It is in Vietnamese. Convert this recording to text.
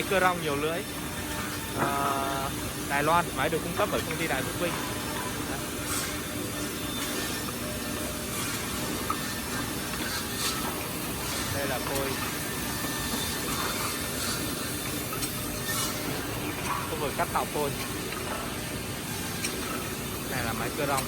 cơ rong nhiều lưỡi Đài Loan. Máy được cung cấp bởi công ty Đại Phước Vinh. Đây là phôi khu vực cắt tạo phôi. Này là máy cơ rong.